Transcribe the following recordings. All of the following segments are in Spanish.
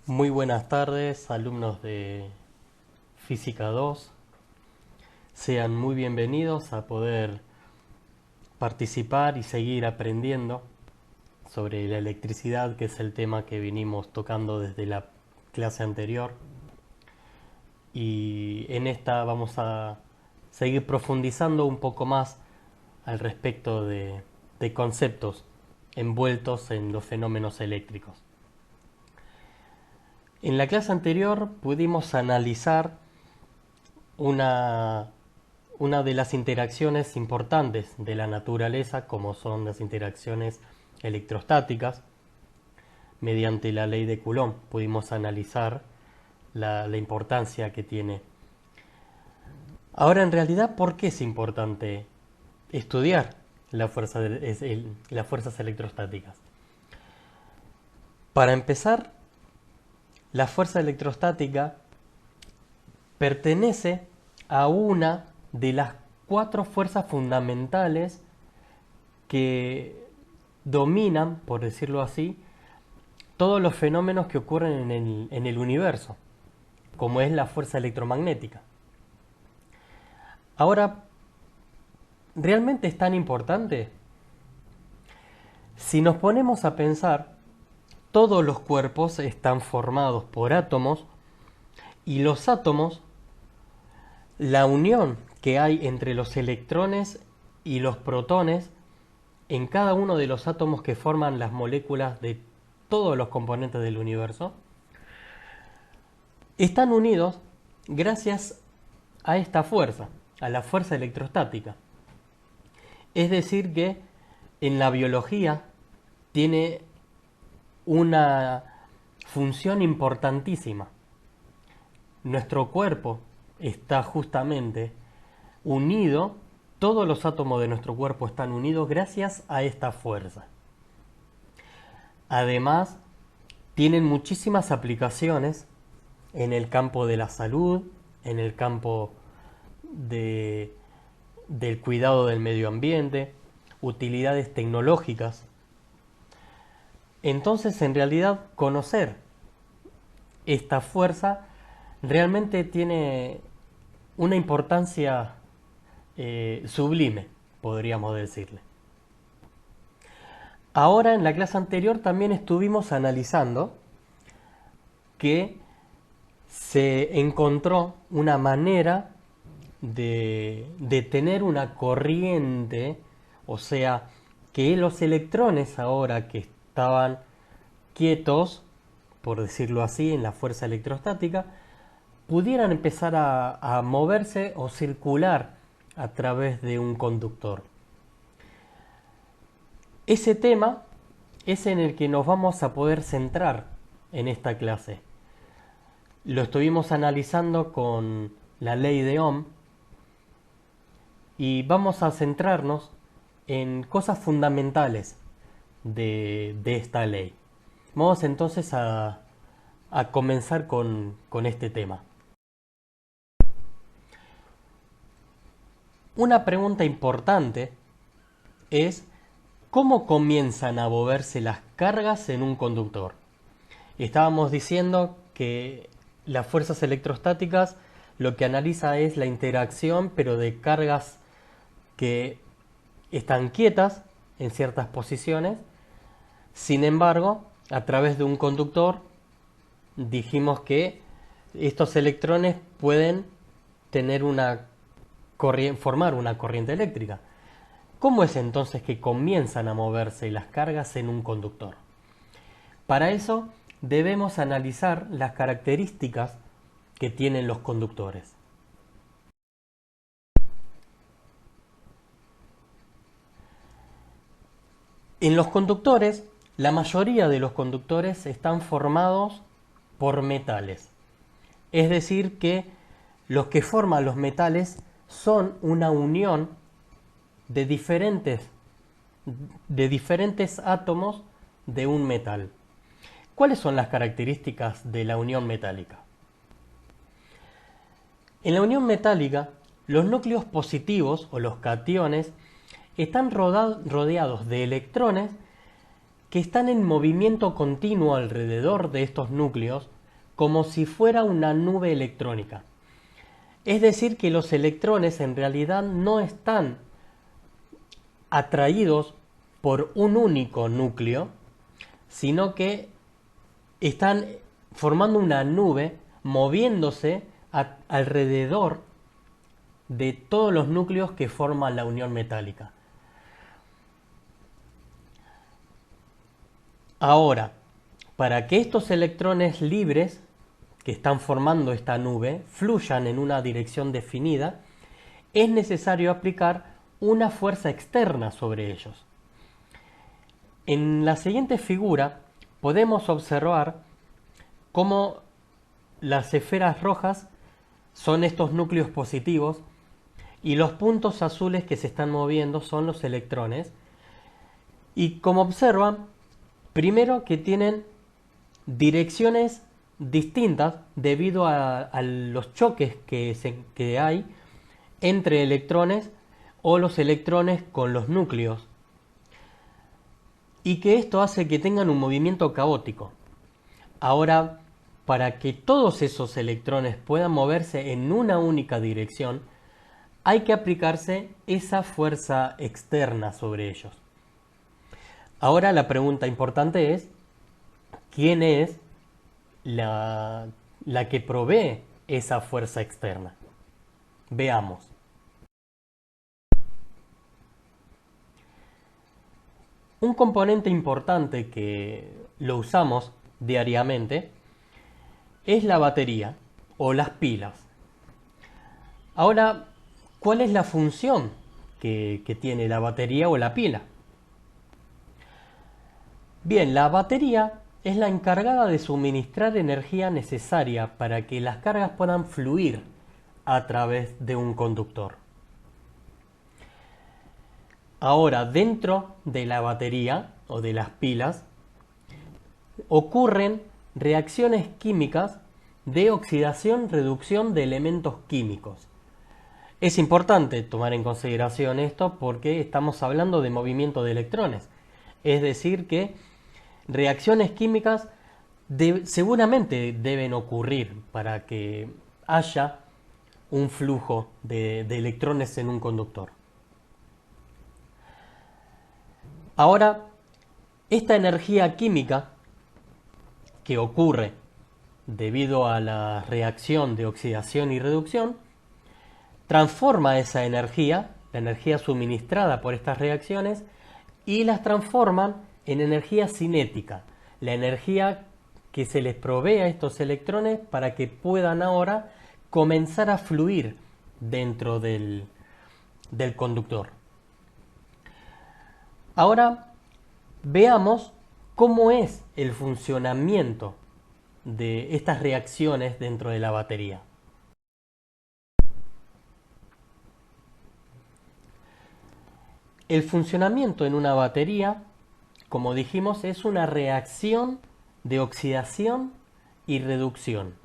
Muy buenas tardes, alumnos de Física 2. Sean muy bienvenidos a poder participar y seguir aprendiendo sobre la electricidad, que es el tema que vinimos tocando desde la clase anterior. Y en esta vamos a seguir profundizando un poco más al respecto de conceptos envueltos en los fenómenos eléctricos. En la clase anterior pudimos analizar una de las interacciones importantes de la naturaleza, como son las interacciones electrostáticas. Mediante la ley de Coulomb pudimos analizar la importancia que tiene. Ahora, en realidad, ¿por qué es importante estudiar las fuerzas electrostáticas? Para empezar, la fuerza electrostática pertenece a una de las 4 fuerzas fundamentales que dominan, por decirlo así, todos los fenómenos que ocurren en el universo, como es la fuerza electromagnética. Ahora, ¿realmente es tan importante? Si nos ponemos a pensar, todos los cuerpos están formados por átomos, y los átomos, la unión que hay entre los electrones y los protones en cada uno de los átomos que forman las moléculas de todos los componentes del universo, están unidos gracias a esta fuerza, a la fuerza electrostática. Es decir que en la biología tiene una función importantísima. Nuestro cuerpo está justamente unido, todos los átomos de nuestro cuerpo están unidos gracias a esta fuerza. Además, tienen muchísimas aplicaciones en el campo de la salud, en el campo del cuidado del medio ambiente, utilidades tecnológicas. Entonces, en realidad, conocer esta fuerza realmente tiene una importancia sublime, podríamos decirle. Ahora, en la clase anterior también estuvimos analizando que se encontró una manera de tener una corriente, o sea, que los electrones ahora que estaban quietos, por decirlo así, en la fuerza electrostática, pudieran empezar a moverse o circular a través de un conductor. Ese tema es en el que nos vamos a poder centrar en esta clase. Lo estuvimos analizando con la ley de Ohm y vamos a centrarnos en cosas fundamentales de esta ley. Vamos entonces a comenzar con este tema. Una pregunta importante es ¿cómo comienzan a moverse las cargas en un conductor? Estábamos diciendo que las fuerzas electrostáticas lo que analiza es la interacción, pero de cargas que están quietas en ciertas posiciones. Sin embargo, a través de un conductor dijimos que estos electrones pueden tener formar una corriente eléctrica. ¿Cómo es entonces que comienzan a moverse las cargas en un conductor? Para eso debemos analizar las características que tienen los conductores. En los conductores, la mayoría de los conductores están formados por metales. Es decir que los que forman los metales son una unión de diferentes átomos de un metal. ¿Cuáles son las características de la unión metálica? En la unión metálica, los núcleos positivos o los cationes están rodeados de electrones que están en movimiento continuo alrededor de estos núcleos como si fuera una nube electrónica. Es decir, que los electrones en realidad no están atraídos por un único núcleo, sino que están formando una nube moviéndose alrededor de todos los núcleos que forman la unión metálica. Ahora, para que estos electrones libres que están formando esta nube fluyan en una dirección definida, es necesario aplicar una fuerza externa sobre ellos. En la siguiente figura podemos observar cómo las esferas rojas son estos núcleos positivos y los puntos azules que se están moviendo son los electrones. Y como observan, primero que tienen direcciones distintas debido a los choques que hay entre electrones o los electrones con los núcleos, y que esto hace que tengan un movimiento caótico. Ahora, para que todos esos electrones puedan moverse en una única dirección, hay que aplicarse esa fuerza externa sobre ellos. Ahora la pregunta importante es, ¿quién es la que provee esa fuerza externa? Veamos. Un componente importante que lo usamos diariamente es la batería o las pilas. Ahora, ¿cuál es la función que tiene la batería o la pila? Bien, la batería es la encargada de suministrar energía necesaria para que las cargas puedan fluir a través de un conductor. Ahora, dentro de la batería o de las pilas ocurren reacciones químicas de oxidación-reducción de elementos químicos. Es importante tomar en consideración esto porque estamos hablando de movimiento de electrones. Es decir, que reacciones químicas seguramente deben ocurrir para que haya un flujo de electrones en un conductor. Ahora, esta energía química que ocurre debido a la reacción de oxidación y reducción, transforma esa energía, la energía suministrada por estas reacciones, y las transforman en energía cinética, la energía que se les provee a estos electrones para que puedan ahora comenzar a fluir dentro del conductor. Ahora veamos cómo es el funcionamiento de estas reacciones dentro de la batería. El funcionamiento en una batería, como dijimos, es una reacción de oxidación y reducción.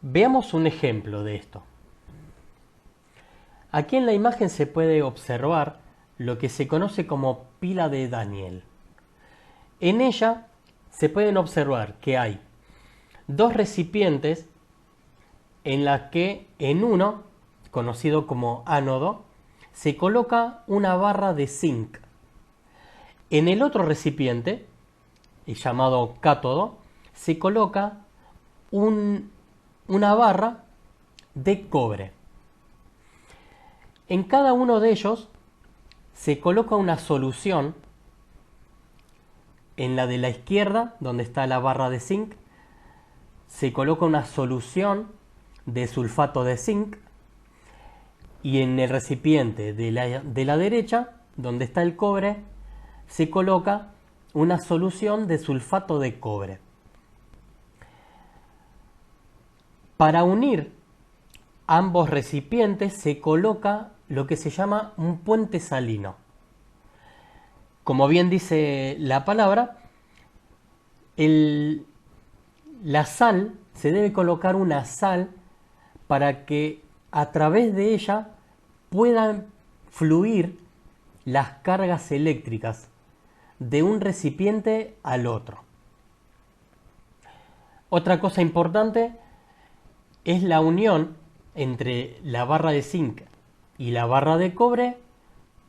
Veamos un ejemplo de esto. Aquí en la imagen se puede observar lo que se conoce como pila de Daniell. En ella se pueden observar que hay dos recipientes en la que en uno, conocido como ánodo, se coloca una barra de zinc. En el otro recipiente, llamado cátodo, se coloca una barra de cobre. En cada uno de ellos se coloca una solución. En la de la izquierda, donde está la barra de zinc, se coloca una solución de sulfato de zinc, y en el recipiente de la derecha, donde está el cobre, se coloca una solución de sulfato de cobre. Para unir ambos recipientes se coloca lo que se llama un puente salino. Como bien dice la palabra, la sal, se debe colocar una sal para que a través de ella puedan fluir las cargas eléctricas de un recipiente al otro. Otra cosa importante es la unión entre la barra de zinc y la barra de cobre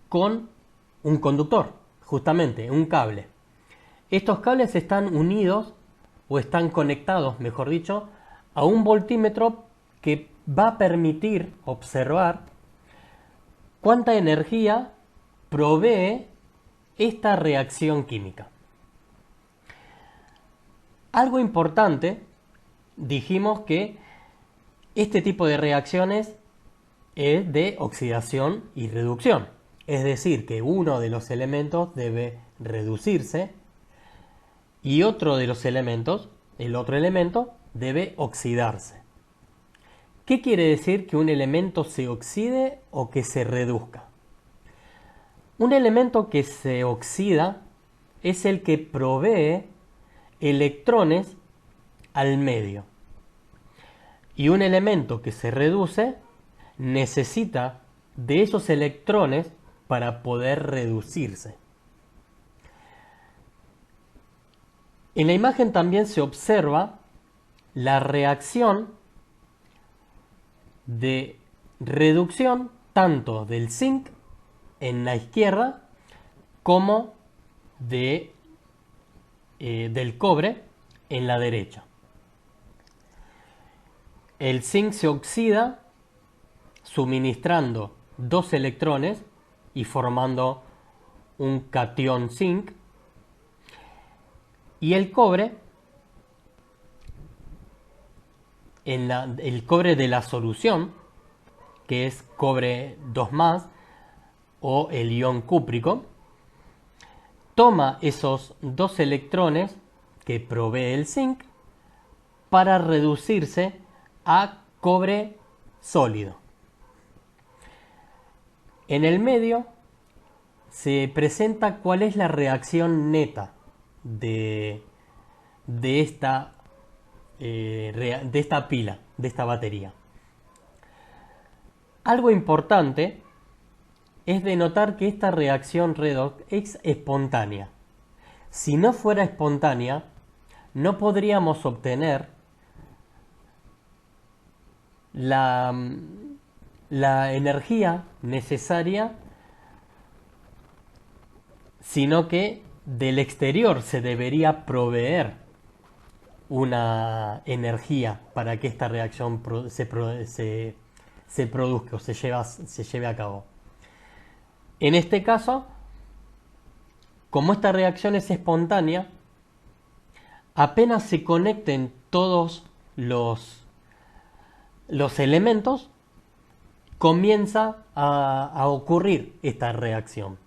con un conductor, justamente un cable. Estos cables están unidos o están conectados, mejor dicho, a un voltímetro que va a permitir observar cuánta energía provee esta reacción química. Algo importante, dijimos que este tipo de reacciones es de oxidación y reducción. Es decir, que uno de los elementos debe reducirse y otro de los elementos, el otro elemento, debe oxidarse. ¿Qué quiere decir que un elemento se oxide o que se reduzca? Un elemento que se oxida es el que provee electrones al medio. Y un elemento que se reduce necesita de esos electrones para poder reducirse. En la imagen también se observa la reacción de reducción tanto del zinc en la izquierda como del cobre en la derecha. El zinc se oxida suministrando dos electrones y formando un catión zinc, y el cobre, el cobre de la solución, que es cobre 2+, o el ion cúprico, toma esos dos electrones que provee el zinc para reducirse a cobre sólido. En el medio se presenta cuál es la reacción neta de esta pila, de esta batería. Algo importante es de notar que esta reacción redox es espontánea. Si no fuera espontánea, no podríamos obtener la energía necesaria, sino que del exterior se debería proveer una energía para que esta reacción se produzca o se lleve a cabo. En este caso, como esta reacción es espontánea, apenas se conecten todos los elementos, comienza a ocurrir esta reacción.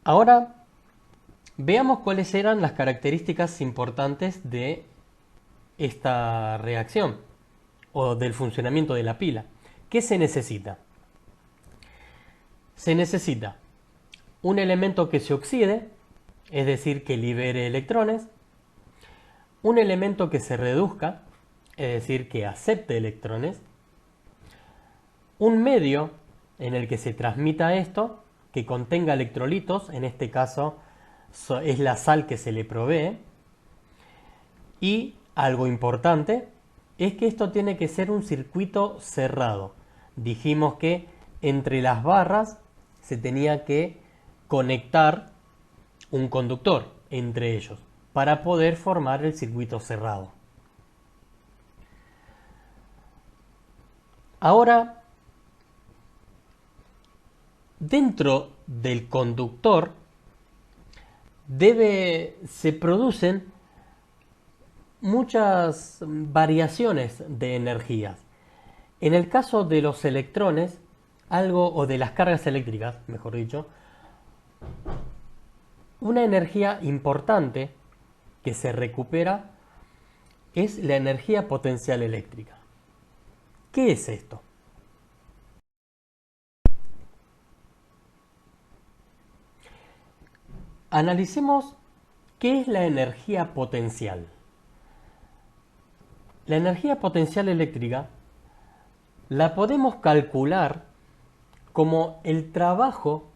Ahora veamos cuáles eran las características importantes de esta reacción o del funcionamiento de la pila. ¿Qué se necesita? Se necesita un elemento que se oxide, es decir, que libere electrones, un elemento que se reduzca, es decir, que acepte electrones, un medio en el que se transmita esto, que contenga electrolitos, en este caso es la sal que se le provee, y algo importante es que esto tiene que ser un circuito cerrado. Dijimos que entre las barras se tenía que conectar un conductor entre ellos para poder formar el circuito cerrado. Ahora, dentro del conductor se producen muchas variaciones de energías. En el caso de los electrones, o de las cargas eléctricas, mejor dicho, una energía importante que se recupera es la energía potencial eléctrica. ¿Qué es esto? Analicemos qué es la energía potencial. La energía potencial eléctrica la podemos calcular como el trabajo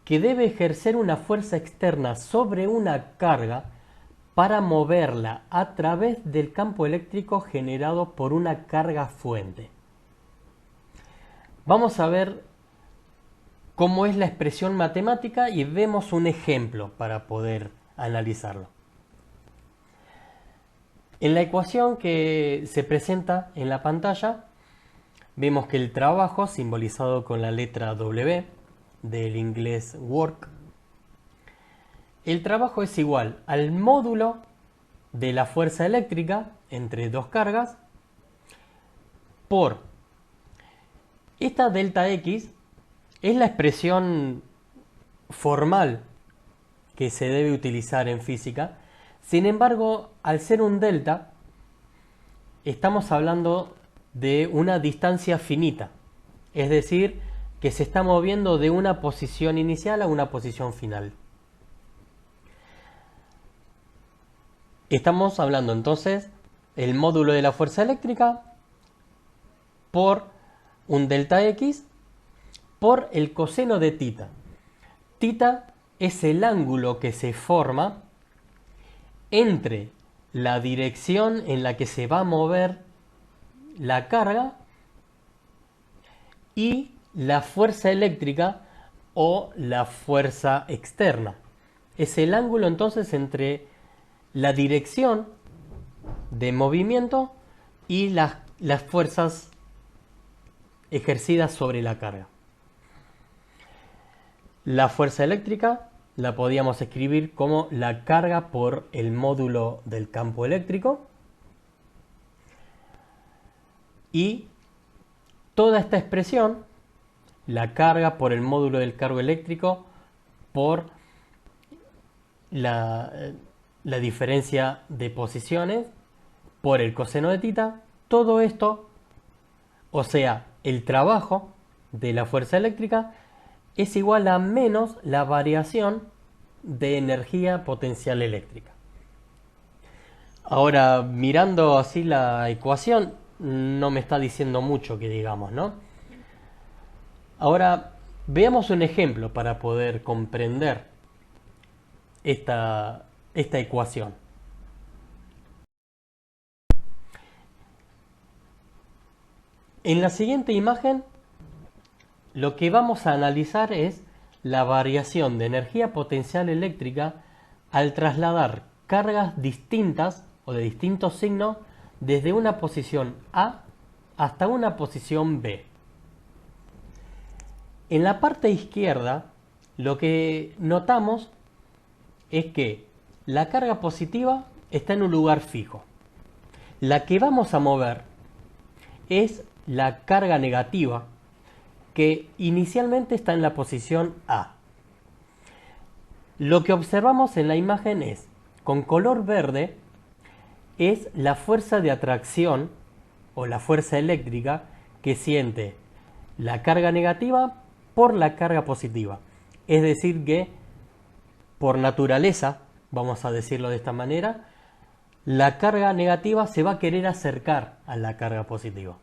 que debe ejercer una fuerza externa sobre una carga para moverla a través del campo eléctrico generado por una carga fuente. Vamos a ver cómo es la expresión matemática y vemos un ejemplo para poder analizarlo. En la ecuación que se presenta en la pantalla, vemos que el trabajo, simbolizado con la letra W del inglés work, el trabajo es igual al módulo de la fuerza eléctrica entre dos cargas por esta delta X. Es la expresión formal que se debe utilizar en física. Sin embargo, al ser un delta, estamos hablando de una distancia finita, es decir, que se está moviendo de una posición inicial a una posición final. Estamos hablando entonces el módulo de la fuerza eléctrica por un delta X por el coseno de tita. Tita es el ángulo que se forma entre la dirección en la que se va a mover la carga y la fuerza eléctrica o la fuerza externa. Es el ángulo entonces entre la dirección de movimiento y las fuerzas ejercidas sobre la carga. La fuerza eléctrica la podíamos escribir como la carga por el módulo del campo eléctrico, y toda esta expresión, la carga por el módulo del cargo eléctrico por la diferencia de posiciones por el coseno de tita, todo esto, o sea, el trabajo de la fuerza eléctrica, es igual a menos la variación de energía potencial eléctrica. Ahora, mirando así la ecuación, no me está diciendo mucho que digamos, ¿no? Ahora, veamos un ejemplo para poder comprender esta ecuación. En la siguiente imagen, lo que vamos a analizar es la variación de energía potencial eléctrica al trasladar cargas distintas o de distintos signos desde una posición A hasta una posición B. En la parte izquierda, lo que notamos es que la carga positiva está en un lugar fijo. La que vamos a mover es la carga negativa, que inicialmente está en la posición A. Lo que observamos en la imagen es, con color verde, es la fuerza de atracción o la fuerza eléctrica que siente la carga negativa por la carga positiva. Es decir que, por naturaleza, vamos a decirlo de esta manera, la carga negativa se va a querer acercar a la carga positiva.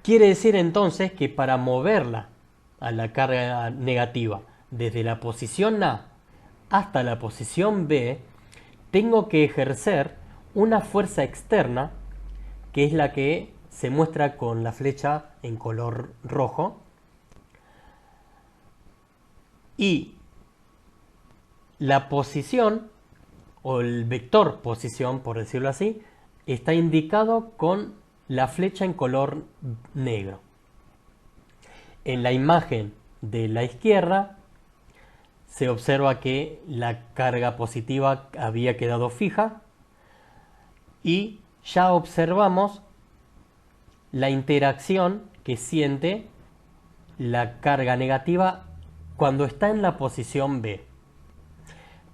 Quiere decir entonces que para moverla a la carga negativa desde la posición A hasta la posición B, tengo que ejercer una fuerza externa, que es la que se muestra con la flecha en color rojo, y la posición o el vector posición, por decirlo así, está indicado con la flecha en color negro. En la imagen de la izquierda se observa que la carga positiva había quedado fija y ya observamos la interacción que siente la carga negativa cuando está en la posición B.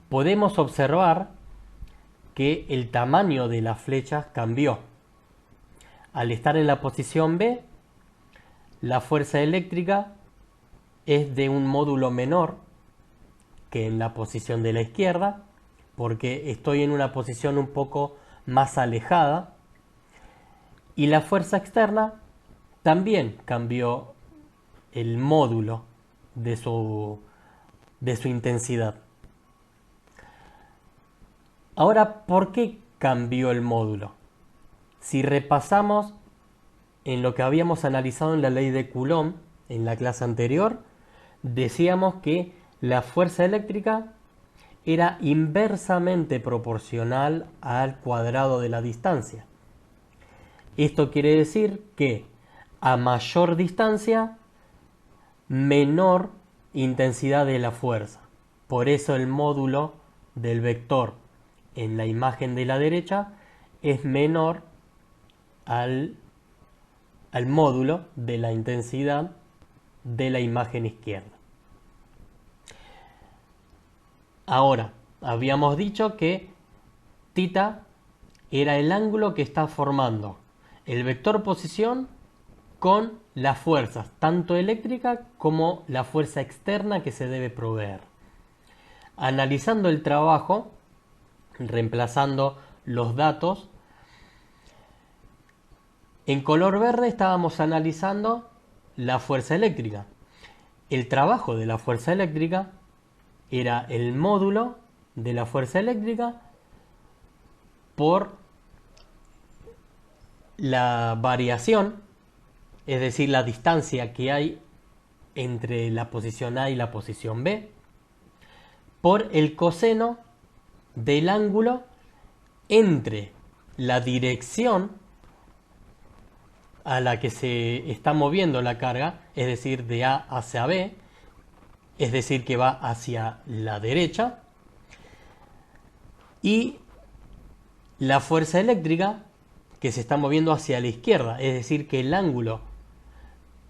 Podemos observar que el tamaño de las flechas cambió. Al estar en la posición B, la fuerza eléctrica es de un módulo menor que en la posición de la izquierda, porque estoy en una posición un poco más alejada, y la fuerza externa también cambió el módulo de su intensidad. Ahora, ¿por qué cambió el módulo? Si repasamos en lo que habíamos analizado en la ley de Coulomb en la clase anterior, decíamos que la fuerza eléctrica era inversamente proporcional al cuadrado de la distancia. Esto quiere decir que a mayor distancia, menor intensidad de la fuerza. Por eso el módulo del vector en la imagen de la derecha es menor al módulo de la intensidad de la imagen izquierda. Ahora, habíamos dicho que θ era el ángulo que está formando el vector posición con las fuerzas, tanto eléctrica como la fuerza externa que se debe proveer. Analizando el trabajo, reemplazando los datos, en color verde estábamos analizando la fuerza eléctrica. El trabajo de la fuerza eléctrica era el módulo de la fuerza eléctrica por la variación, es decir, la distancia que hay entre la posición A y la posición B, por el coseno del ángulo entre la dirección a la que se está moviendo la carga, es decir, de A hacia B, es decir, que va hacia la derecha, y la fuerza eléctrica que se está moviendo hacia la izquierda, es decir, que el ángulo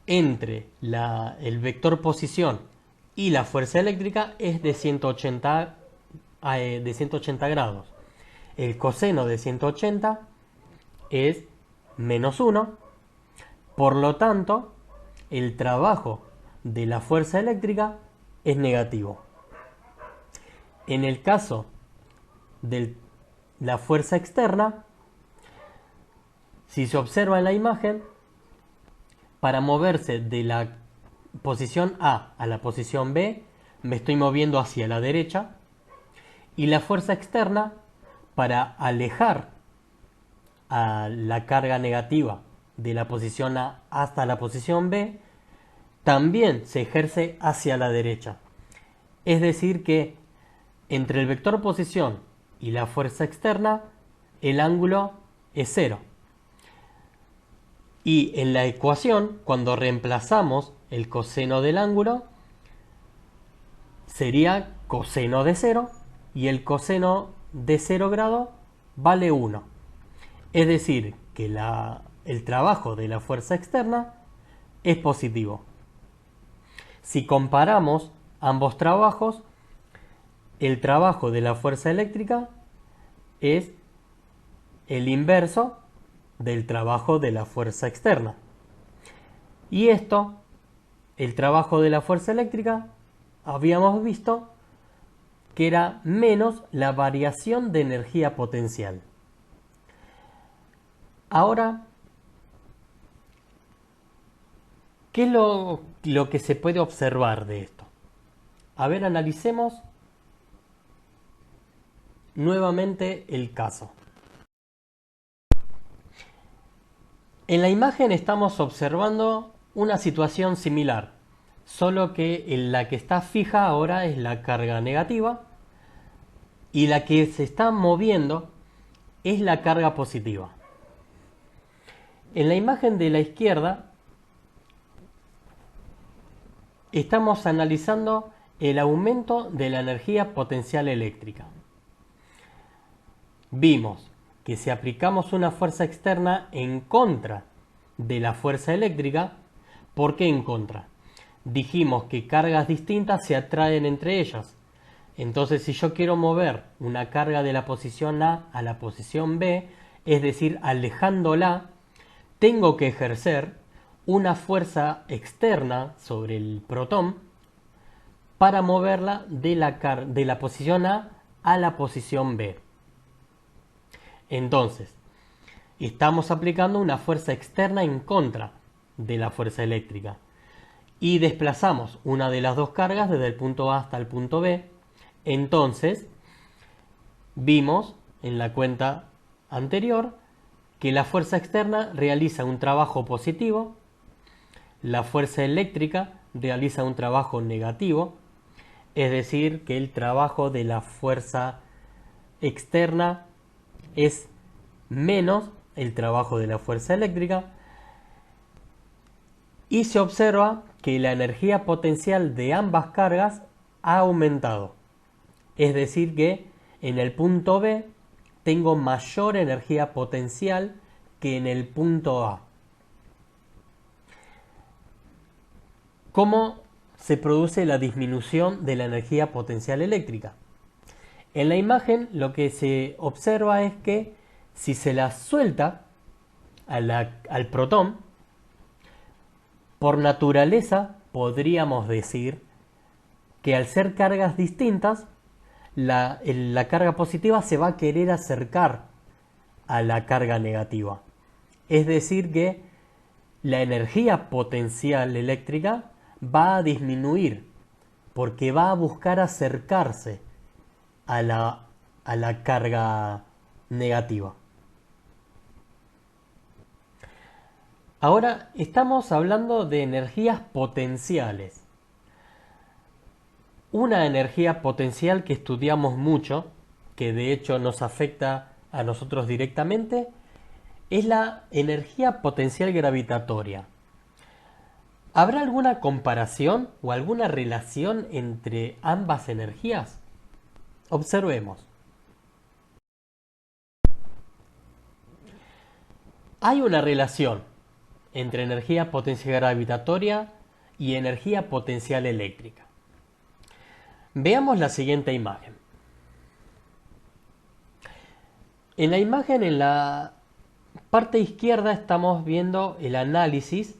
entre el vector posición y la fuerza eléctrica es de 180 grados. El coseno de 180 es menos 1, por lo tanto, el trabajo de la fuerza eléctrica es negativo. En el caso de la fuerza externa, si se observa en la imagen, para moverse de la posición A a la posición B, me estoy moviendo hacia la derecha, y la fuerza externa, para alejar a la carga negativa de la posición A hasta la posición B, también se ejerce hacia la derecha. Es decir que entre el vector posición y la fuerza externa, el ángulo es 0. Y en la ecuación, cuando reemplazamos el coseno del ángulo, sería coseno de 0, y el coseno de 0 grado vale 1. Es decir, que el trabajo de la fuerza externa es positivo. Si comparamos ambos trabajos, el trabajo de la fuerza eléctrica es el inverso del trabajo de la fuerza externa. Y esto, el trabajo de la fuerza eléctrica, habíamos visto que era menos la variación de energía potencial. Ahora, ¿qué es lo que se puede observar de esto? A ver, analicemos nuevamente el caso. En la imagen estamos observando una situación similar, solo que la que está fija ahora es la carga negativa y la que se está moviendo es la carga positiva. En la imagen de la izquierda estamos analizando el aumento de la energía potencial eléctrica. Vimos que si aplicamos una fuerza externa en contra de la fuerza eléctrica, ¿por qué en contra? Dijimos que cargas distintas se atraen entre ellas. Entonces, si yo quiero mover una carga de la posición A a la posición B, es decir, alejándola, tengo que ejercer una fuerza externa sobre el protón para moverla de la posición A a la posición B. Entonces, estamos aplicando una fuerza externa en contra de la fuerza eléctrica y desplazamos una de las dos cargas desde el punto A hasta el punto B. Entonces, Vimos en la cuenta anterior que la fuerza externa realiza un trabajo positivo, la fuerza eléctrica realiza un trabajo negativo, es decir, que el trabajo de la fuerza externa es menos el trabajo de la fuerza eléctrica, y se observa que la energía potencial de ambas cargas ha aumentado. Es decir, que en el punto B tengo mayor energía potencial que en el punto A. ¿Cómo se produce la disminución de la energía potencial eléctrica? En la imagen lo que se observa es que si se la suelta al protón, por naturaleza podríamos decir que al ser cargas distintas, la carga positiva se va a querer acercar a la carga negativa. Es decir, que la energía potencial eléctrica va a disminuir porque va a buscar acercarse a la carga negativa. Ahora estamos hablando de energías potenciales. Una energía potencial que estudiamos mucho, que de hecho nos afecta a nosotros directamente, es la energía potencial gravitatoria. ¿Habrá alguna comparación o alguna relación entre ambas energías? Observemos. Hay una relación entre energía potencial gravitatoria y energía potencial eléctrica. Veamos la siguiente imagen. En la imagen, en la parte izquierda, estamos viendo el análisis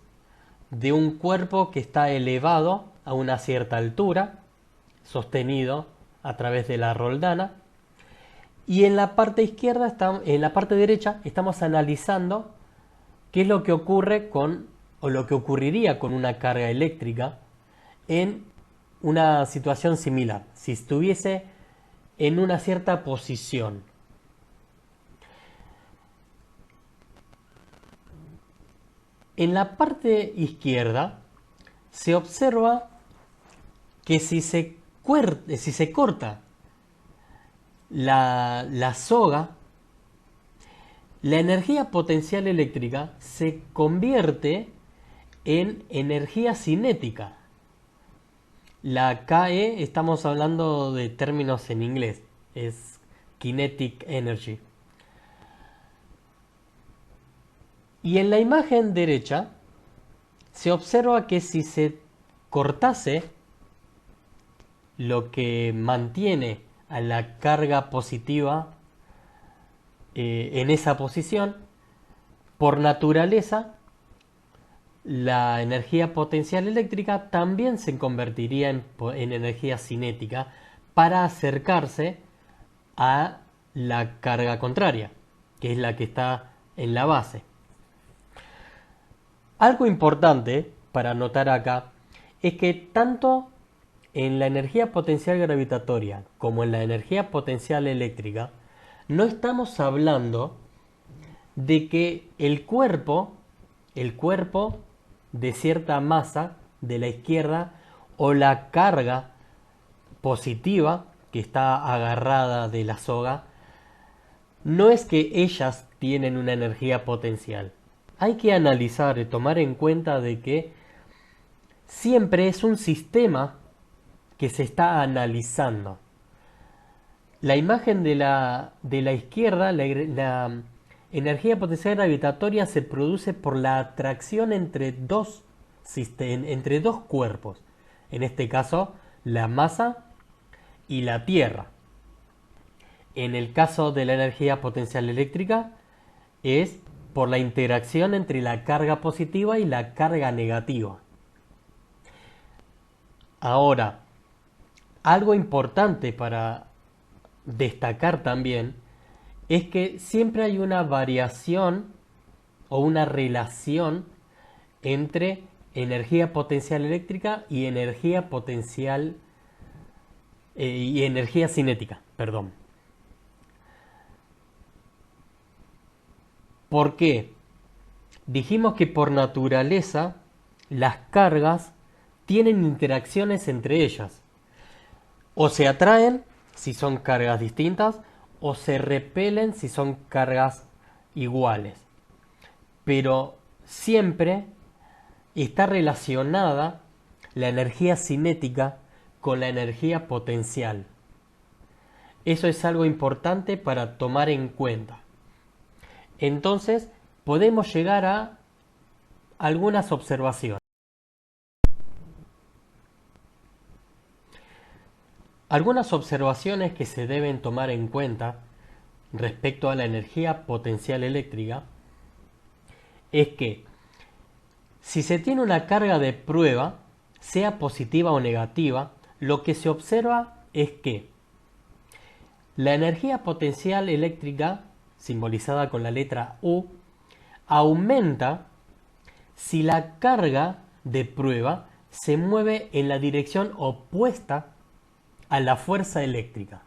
de un cuerpo que está elevado a una cierta altura, sostenido a través de la roldana. Y en la parte izquierda, en la parte derecha, estamos analizando qué es lo que ocurre o lo que ocurriría con una carga eléctrica en una situación similar, si estuviese en una cierta posición. En la parte izquierda se observa que si se corta la soga, la energía potencial eléctrica se convierte en energía cinética. La KE, estamos hablando de términos en inglés, es kinetic energy. Y en la imagen derecha se observa que si se cortase lo que mantiene a la carga positiva en esa posición, por naturaleza, la energía potencial eléctrica también se convertiría en energía cinética para acercarse a la carga contraria, que es la que está en la base. Algo importante para notar acá es que tanto en la energía potencial gravitatoria como en la energía potencial eléctrica no estamos hablando de que el cuerpo de cierta masa de la izquierda o la carga positiva que está agarrada de la soga, no es que ellas tienen una energía potencial. Hay que analizar y tomar en cuenta de que siempre es un sistema que se está analizando. La imagen de la izquierda, la energía potencial gravitatoria se produce por la atracción entre dos cuerpos. En este caso, la masa y la Tierra. En el caso de la energía potencial eléctrica, es por la interacción entre la carga positiva y la carga negativa. Ahora, algo importante para destacar también es que siempre hay una variación o una relación entre energía potencial eléctrica y energía potencial y energía cinética, perdón. ¿Por qué? Dijimos que por naturaleza las cargas tienen interacciones entre ellas. O se atraen si son cargas distintas o se repelen si son cargas iguales. Pero siempre está relacionada la energía cinética con la energía potencial. Eso es algo importante para tomar en cuenta. Entonces, podemos llegar a algunas observaciones. Algunas observaciones que se deben tomar en cuenta respecto a la energía potencial eléctrica es que si se tiene una carga de prueba, sea positiva o negativa, lo que se observa es que la energía potencial eléctrica, simbolizada con la letra U, aumenta si la carga de prueba se mueve en la dirección opuesta a la fuerza eléctrica.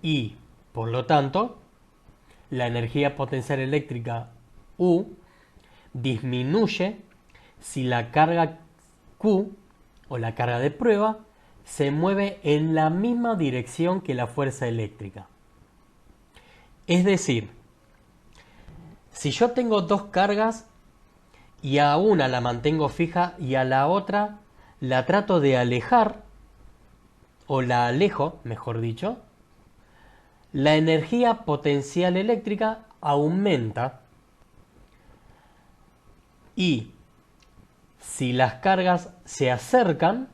Y, por lo tanto, la energía potencial eléctrica U disminuye si la carga Q o la carga de prueba se mueve en la misma dirección que la fuerza eléctrica. Es decir, si yo tengo dos cargas y a una la mantengo fija y a la otra la trato de alejar, o la alejo, mejor dicho, la energía potencial eléctrica aumenta y si las cargas se acercan,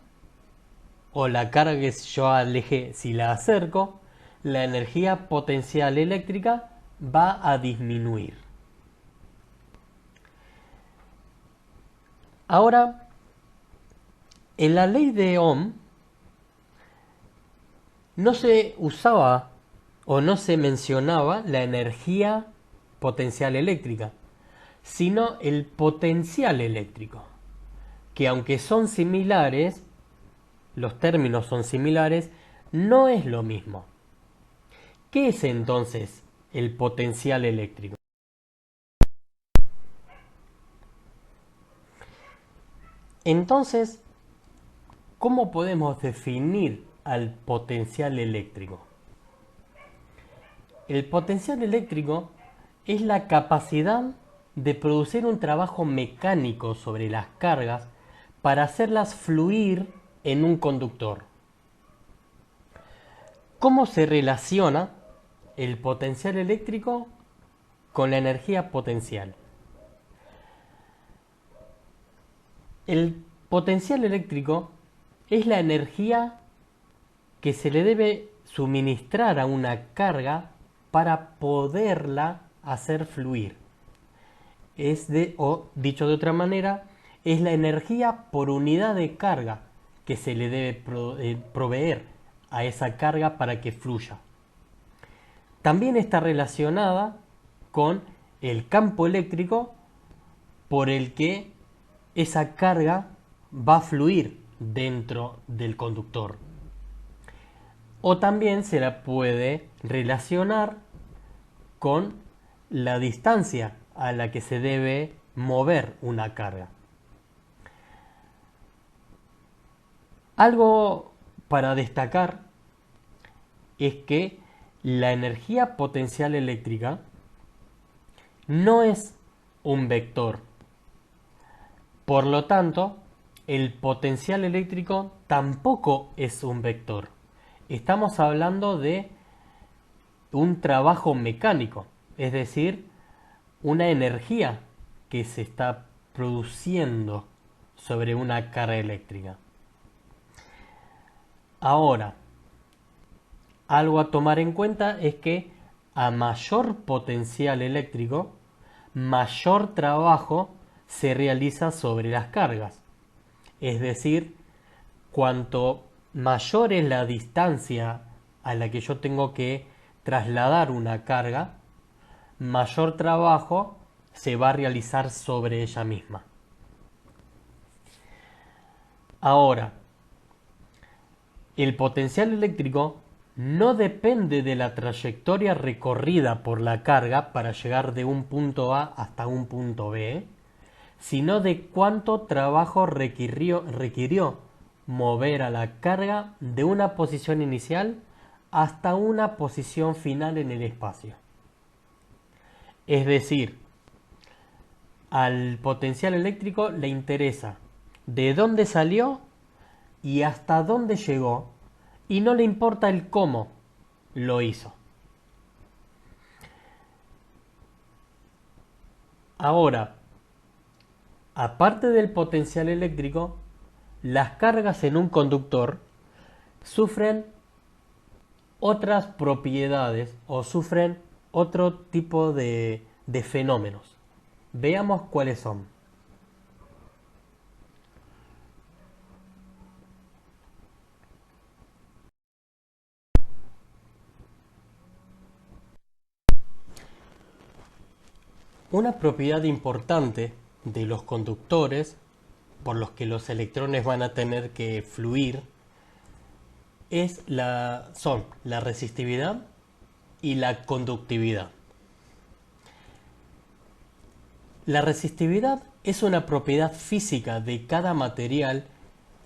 o la carga que yo alejé, si la acerco, la energía potencial eléctrica va a disminuir. Ahora, en la ley de Ohm no se usaba o no se mencionaba la energía potencial eléctrica, sino el potencial eléctrico, que aunque son similares, los términos son similares, no es lo mismo. ¿Qué es entonces el potencial eléctrico? Entonces, ¿cómo podemos definir al potencial eléctrico? El potencial eléctrico es la capacidad de producir un trabajo mecánico sobre las cargas para hacerlas fluir en un conductor. ¿Cómo se relaciona el potencial eléctrico con la energía potencial? El potencial eléctrico es la energía que se le debe suministrar a una carga para poderla hacer fluir. O dicho de otra manera, es la energía por unidad de carga que se le debe proveer a esa carga para que fluya. También está relacionada con el campo eléctrico por el que esa carga va a fluir dentro del conductor. O también se la puede relacionar con la distancia a la que se debe mover una carga. Algo para destacar es que la energía potencial eléctrica no es un vector. Por lo tanto, el potencial eléctrico tampoco es un vector. Estamos hablando de un trabajo mecánico, es decir, una energía que se está produciendo sobre una carga eléctrica. Ahora, algo a tomar en cuenta es que a mayor potencial eléctrico, mayor trabajo se realiza sobre las cargas. Es decir, cuanto mayor es la distancia a la que yo tengo que trasladar una carga, mayor trabajo se va a realizar sobre ella misma. Ahora, el potencial eléctrico no depende de la trayectoria recorrida por la carga para llegar de un punto A hasta un punto B, sino de cuánto trabajo requirió mover a la carga de una posición inicial hasta una posición final en el espacio. Es decir, al potencial eléctrico le interesa de dónde salió y hasta dónde llegó, y no le importa el cómo lo hizo. Ahora, aparte del potencial eléctrico, las cargas en un conductor sufren otras propiedades o sufren otro tipo de fenómenos. Veamos cuáles son. Una propiedad importante de los conductores, por los que los electrones van a tener que fluir, son la resistividad y la conductividad. La resistividad es una propiedad física de cada material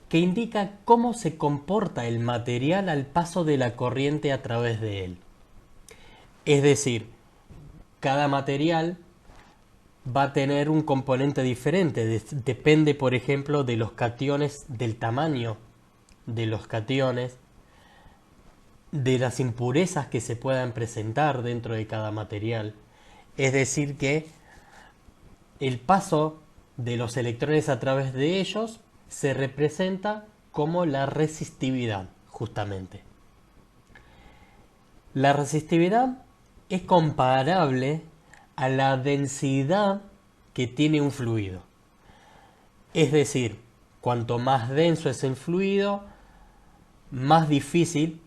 que indica cómo se comporta el material al paso de la corriente a través de él. Es decir, cada material va a tener un componente diferente. Depende, por ejemplo, de los cationes, del tamaño de los cationes, de las impurezas que se puedan presentar dentro de cada material. Es decir, que el paso de los electrones a través de ellos se representa como la resistividad, justamente. La resistividad es comparable a la densidad que tiene un fluido. Es decir, cuanto más denso es el fluido, más difícil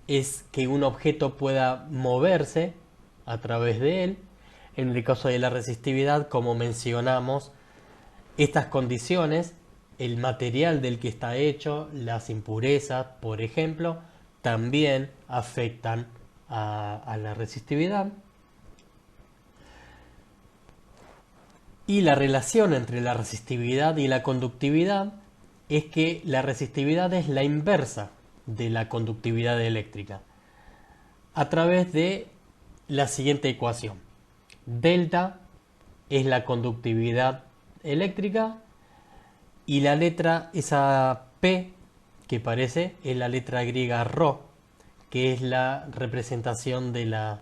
es que un objeto pueda moverse a través de él. En el caso de la resistividad, como mencionamos, estas condiciones, el material del que está hecho, las impurezas, por ejemplo, también afectan a la resistividad. Y la relación entre la resistividad y la conductividad es que la resistividad es la inversa de la conductividad eléctrica a través de la siguiente ecuación. Delta es la conductividad eléctrica y la letra, esa P que parece, es la letra griega Rho, que es la representación de la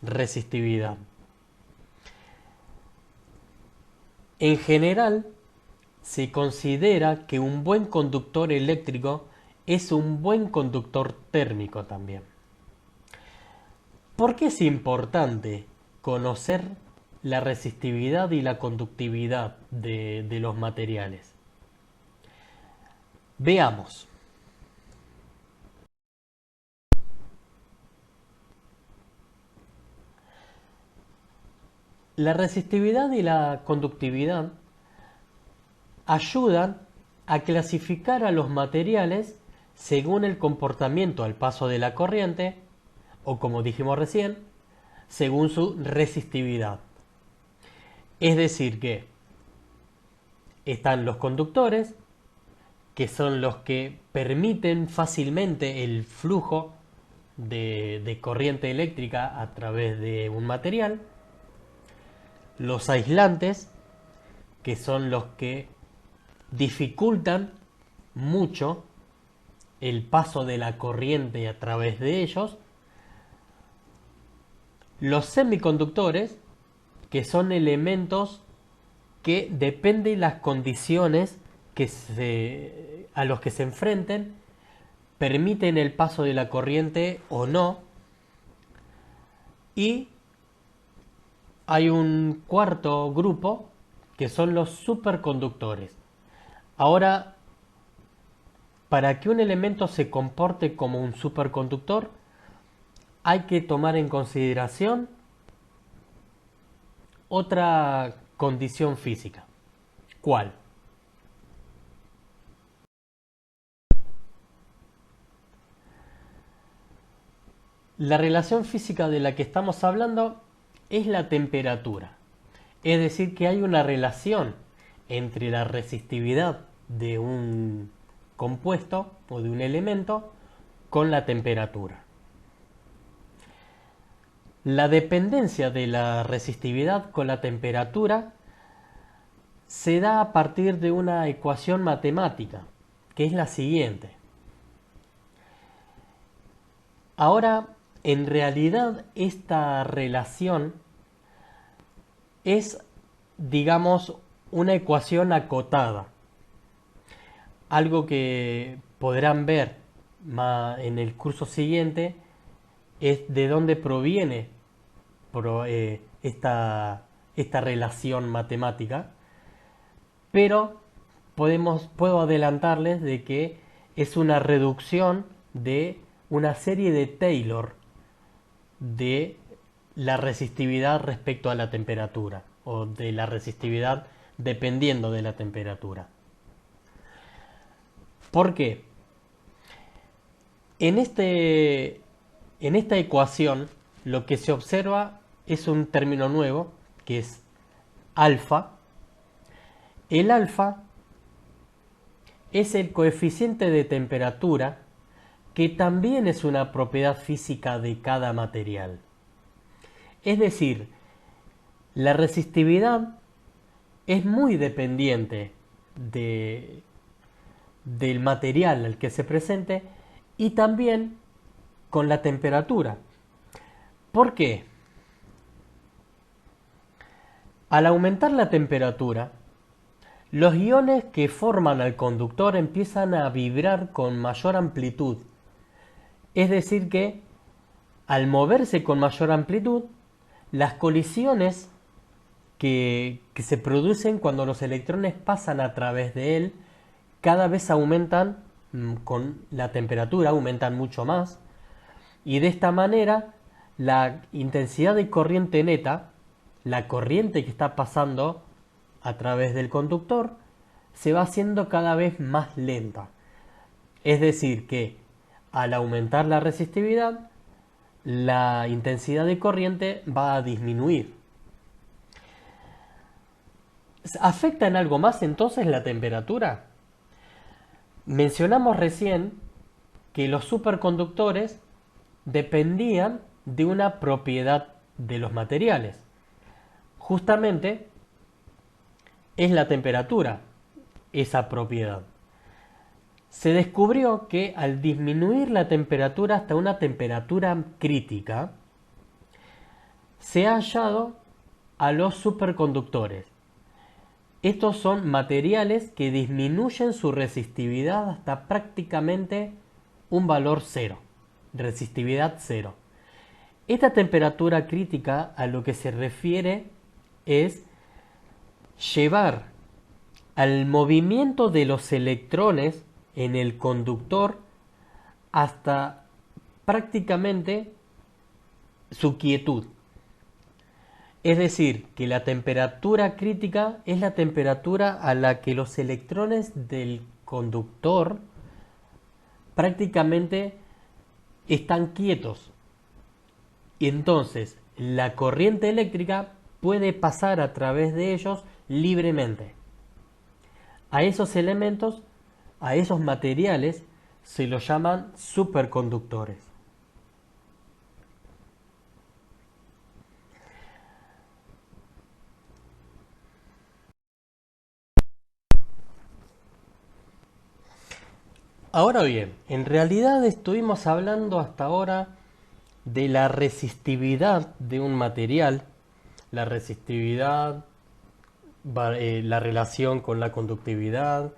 resistividad. En general, se considera que un buen conductor eléctrico es un buen conductor térmico también. ¿Por qué es importante conocer la resistividad y la conductividad de los materiales? Veamos. La resistividad y la conductividad ayudan a clasificar a los materiales según el comportamiento al paso de la corriente, o como dijimos recién, según su resistividad. Es decir que están los conductores, que son los que permiten fácilmente el flujo de corriente eléctrica a través de un material, los aislantes, que son los que dificultan mucho el paso de la corriente a través de ellos, los semiconductores, que son elementos que dependen de las condiciones a los que se enfrenten, permiten el paso de la corriente o no. Y hay un cuarto grupo que son los superconductores. Ahora, para que un elemento se comporte como un superconductor, hay que tomar en consideración otra condición física. ¿Cuál? La relación física de la que estamos hablando es la temperatura. Es decir, que hay una relación entre la resistividad de un compuesto o de un elemento con la temperatura. La dependencia de la resistividad con la temperatura se da a partir de una ecuación matemática, que es la siguiente. Ahora, en realidad, esta relación es, digamos, una ecuación acotada. Algo que podrán ver en el curso siguiente es de dónde proviene esta relación matemática, pero puedo adelantarles de que es una reducción de una serie de Taylor de la resistividad respecto a la temperatura, o de la resistividad dependiendo de la temperatura. ¿Por qué? En esta ecuación lo que se observa es un término nuevo, que es alfa. El alfa es el coeficiente de temperatura, que también es una propiedad física de cada material. Es decir, la resistividad es muy dependiente del material al que se presente y también con la temperatura. ¿Por qué? Al aumentar la temperatura, los iones que forman al conductor empiezan a vibrar con mayor amplitud. Es decir que, al moverse con mayor amplitud, las colisiones que se producen cuando los electrones pasan a través de él cada vez aumentan con la temperatura, aumentan mucho más, y de esta manera la intensidad de corriente neta, la corriente que está pasando a través del conductor, se va haciendo cada vez más lenta. Es decir que al aumentar la resistividad, la intensidad de corriente va a disminuir. ¿Afecta en algo más entonces la temperatura? Mencionamos recién que los superconductores dependían de una propiedad de los materiales. Justamente es la temperatura esa propiedad. Se descubrió que al disminuir la temperatura hasta una temperatura crítica, se ha hallado a los superconductores. Estos son materiales que disminuyen su resistividad hasta prácticamente un valor cero, resistividad cero. Esta temperatura crítica a lo que se refiere es llevar al movimiento de los electrones en el conductor hasta prácticamente su quietud. Es decir, que la temperatura crítica es la temperatura a la que los electrones del conductor prácticamente están quietos. Y entonces la corriente eléctrica puede pasar a través de ellos libremente. A esos elementos, a esos materiales, se los llaman superconductores. Ahora bien, en realidad estuvimos hablando hasta ahora de la resistividad de un material, la resistividad, la relación con la conductividad,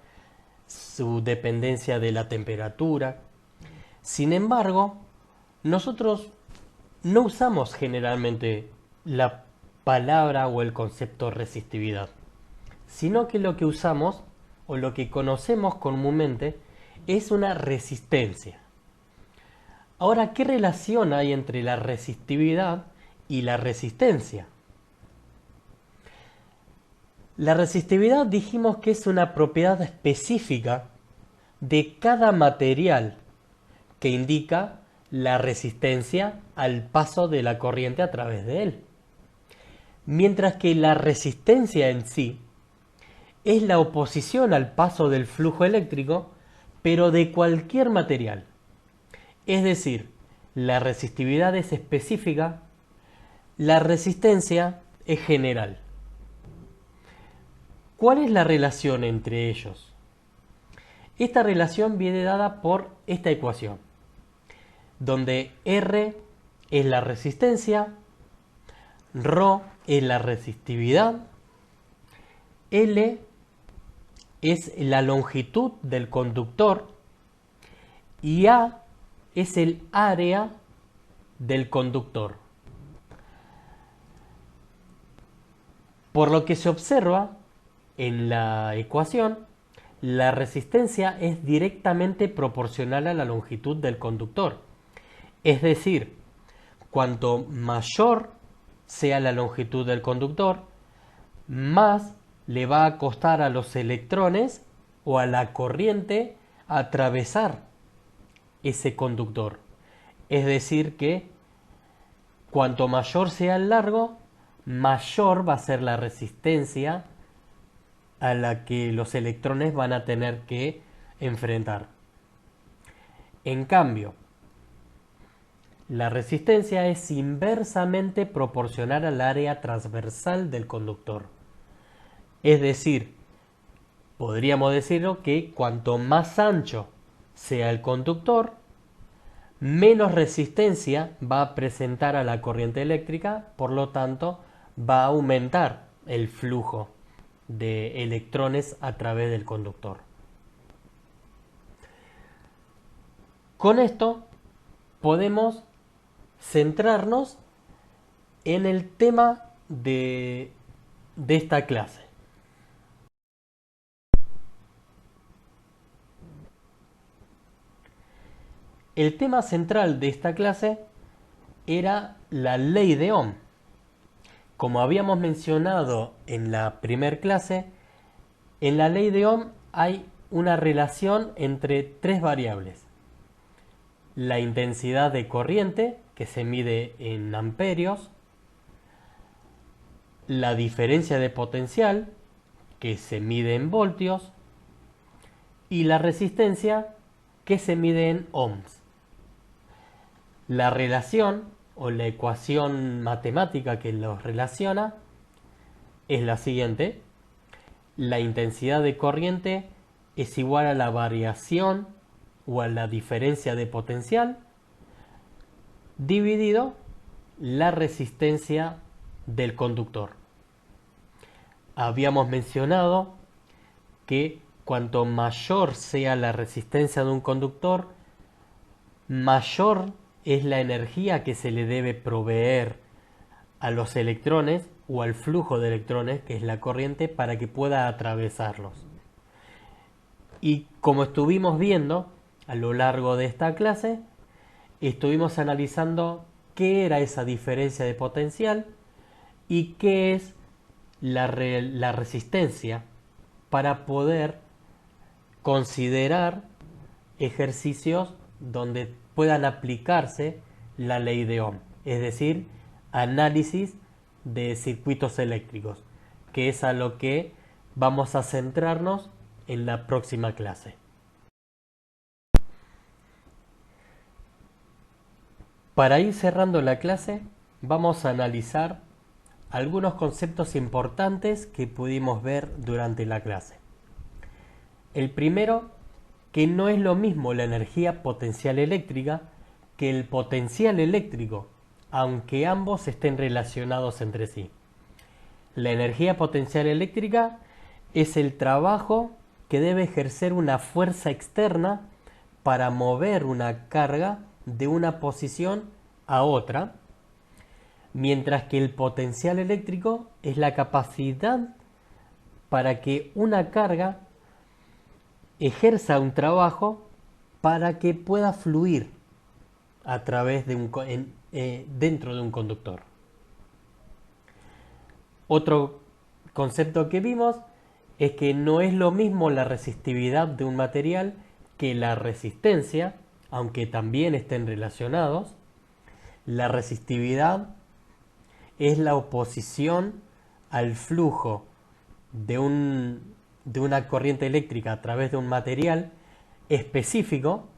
su dependencia de la temperatura. Sin embargo, nosotros no usamos generalmente la palabra o el concepto resistividad, sino que lo que usamos o lo que conocemos comúnmente es una resistencia. Ahora, ¿qué relación hay entre la resistividad y la resistencia? La resistividad dijimos que es una propiedad específica de cada material que indica la resistencia al paso de la corriente a través de él. Mientras que la resistencia en sí es la oposición al paso del flujo eléctrico, pero de cualquier material. Es decir, la resistividad es específica, la resistencia es general. ¿Cuál es la relación entre ellos? Esta relación viene dada por esta ecuación, donde R es la resistencia, ρ es la resistividad, L es la longitud del conductor y A es el área del conductor. Por lo que se observa en la ecuación, la resistencia es directamente proporcional a la longitud del conductor. Es decir, cuanto mayor sea la longitud del conductor, más le va a costar a los electrones o a la corriente atravesar ese conductor. Es decir que cuanto mayor sea el largo, mayor va a ser la resistencia a la que los electrones van a tener que enfrentar. En cambio, la resistencia es inversamente proporcional al área transversal del conductor. Es decir, podríamos decirlo que cuanto más ancho sea el conductor, menos resistencia va a presentar a la corriente eléctrica, por lo tanto va a aumentar el flujo de electrones a través del conductor. Con esto podemos centrarnos en el tema de esta clase. El tema central de esta clase era la ley de Ohm. Como habíamos mencionado en la primera clase, en la ley de Ohm hay una relación entre tres variables. La intensidad de corriente, que se mide en amperios, la diferencia de potencial, que se mide en voltios, y la resistencia, que se mide en ohms. La relación o la ecuación matemática que los relaciona es la siguiente. La intensidad de corriente es igual a la variación o a la diferencia de potencial dividido la resistencia del conductor. Habíamos mencionado que cuanto mayor sea la resistencia de un conductor, mayor es la energía que se le debe proveer a los electrones o al flujo de electrones, que es la corriente, para que pueda atravesarlos. Y como estuvimos viendo a lo largo de esta clase, estuvimos analizando qué era esa diferencia de potencial y qué es la resistencia para poder considerar ejercicios donde puedan aplicarse la ley de Ohm, es decir, análisis de circuitos eléctricos, que es a lo que vamos a centrarnos en la próxima clase. Para ir cerrando la clase, vamos a analizar algunos conceptos importantes que pudimos ver durante la clase. El primero, que no es lo mismo la energía potencial eléctrica que el potencial eléctrico, aunque ambos estén relacionados entre sí. La energía potencial eléctrica es el trabajo que debe ejercer una fuerza externa para mover una carga de una posición a otra, mientras que el potencial eléctrico es la capacidad para que una carga ejerza un trabajo para que pueda fluir a través de dentro de un conductor. Otro concepto que vimos es que no es lo mismo la resistividad de un material que la resistencia, aunque también estén relacionados. La resistividad es la oposición al flujo de una corriente eléctrica a través de un material específico,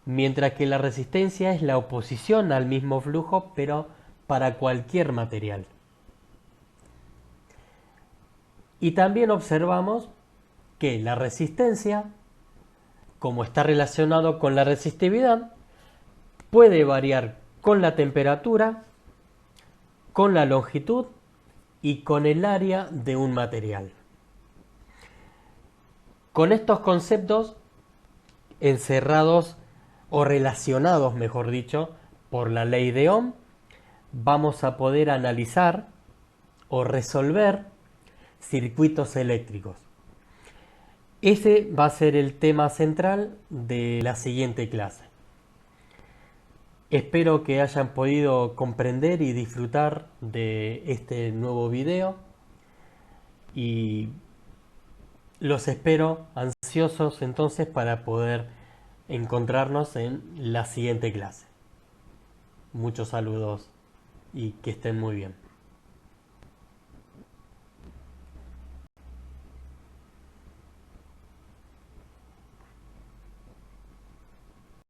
mientras que la resistencia es la oposición al mismo flujo, pero para cualquier material. Y también observamos que la resistencia, como está relacionado con la resistividad, puede variar con la temperatura, con la longitud y con el área de un material. Con estos conceptos encerrados o relacionados, mejor dicho, por la ley de Ohm, vamos a poder analizar o resolver circuitos eléctricos. Ese va a ser el tema central de la siguiente clase. Espero que hayan podido comprender y disfrutar de este nuevo video y los espero ansiosos entonces para poder encontrarnos en la siguiente clase. Muchos saludos y que estén muy bien.